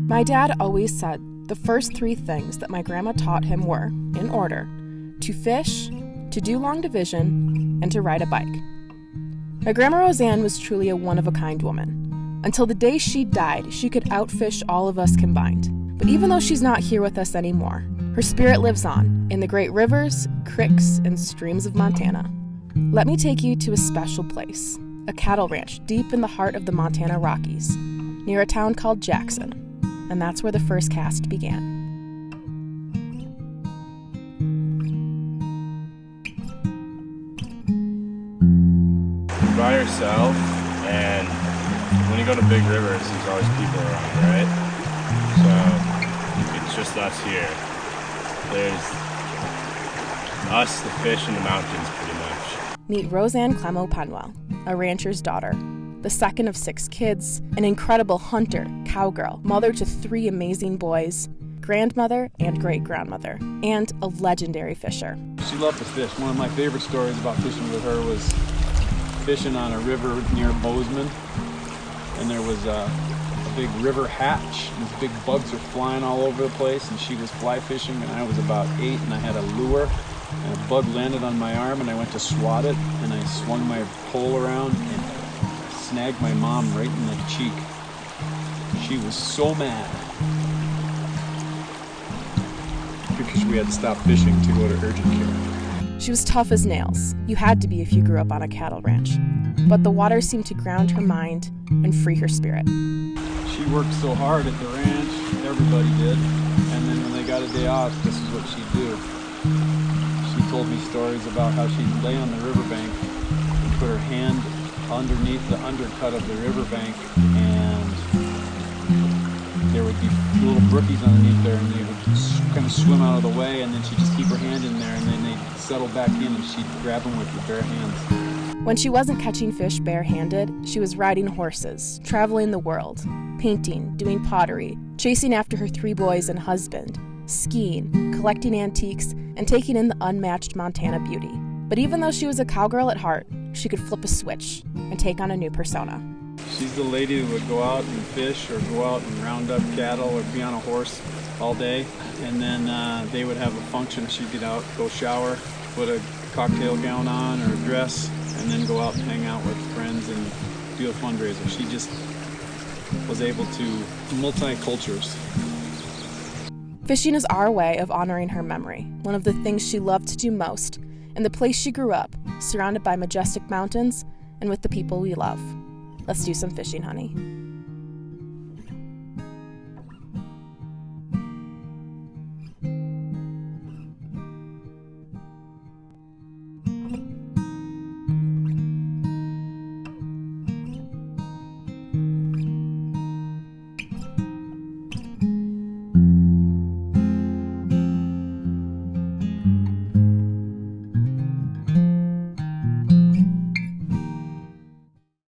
My dad always said the first 3 things that my grandma taught him were, in order, to fish, to do long division, and to ride a bike. My Grandma Roseanne was truly a one-of-a-kind woman. Until the day she died, she could outfish all of us combined. But even though she's not here with us anymore, her spirit lives on in the great rivers, creeks, and streams of Montana. Let me take you to a special place, a cattle ranch deep in the heart of the Montana Rockies, near a town called Jackson. And that's where the first cast began. You're by yourself, and when you go to big rivers, there's always people around, right? So it's just us here. There's us, the fish, and the mountains, pretty much. Meet Roseanne Clemo Penwell, a rancher's daughter, the second of 6 kids, an incredible hunter, cowgirl, mother to 3 amazing boys, grandmother and great-grandmother, and a legendary fisher. She loved to fish. One of my favorite stories about fishing with her was fishing on a river near Bozeman, and there was a big river hatch, and these big bugs are flying all over the place, and she was fly fishing, and I was about 8, and I had a lure, and a bug landed on my arm, and I went to swat it, and I swung my pole around and snagged my mom right in the cheek. She was so mad because we had to stop fishing to go to urgent care. She was tough as nails. You had to be if you grew up on a cattle ranch. But the water seemed to ground her mind and free her spirit. She worked so hard at the ranch, everybody did, and then when they got a day off, this is what she'd do. She told me stories about how she'd lay on the riverbank and put her hand underneath the undercut of the riverbank, and there would be little brookies underneath there, and they would kind of swim out of the way, and then she'd just keep her hand in there, and then they'd settle back in, and she'd grab them with her bare hands. When she wasn't catching fish barehanded, she was riding horses, traveling the world, painting, doing pottery, chasing after her 3 boys and husband, skiing, collecting antiques, and taking in the unmatched Montana beauty. But even though she was a cowgirl at heart, she could flip a switch and take on a new persona. She's the lady who would go out and fish or go out and round up cattle or be on a horse all day, and then they would have a function. She'd get out, go shower, put a cocktail gown on or a dress, and then go out and hang out with friends and do a fundraiser. She just was able to multi-cultures. Fishing is our way of honoring her memory, one of the things she loved to do most, in the place she grew up, surrounded by majestic mountains and with the people we love. Let's do some fishing, honey.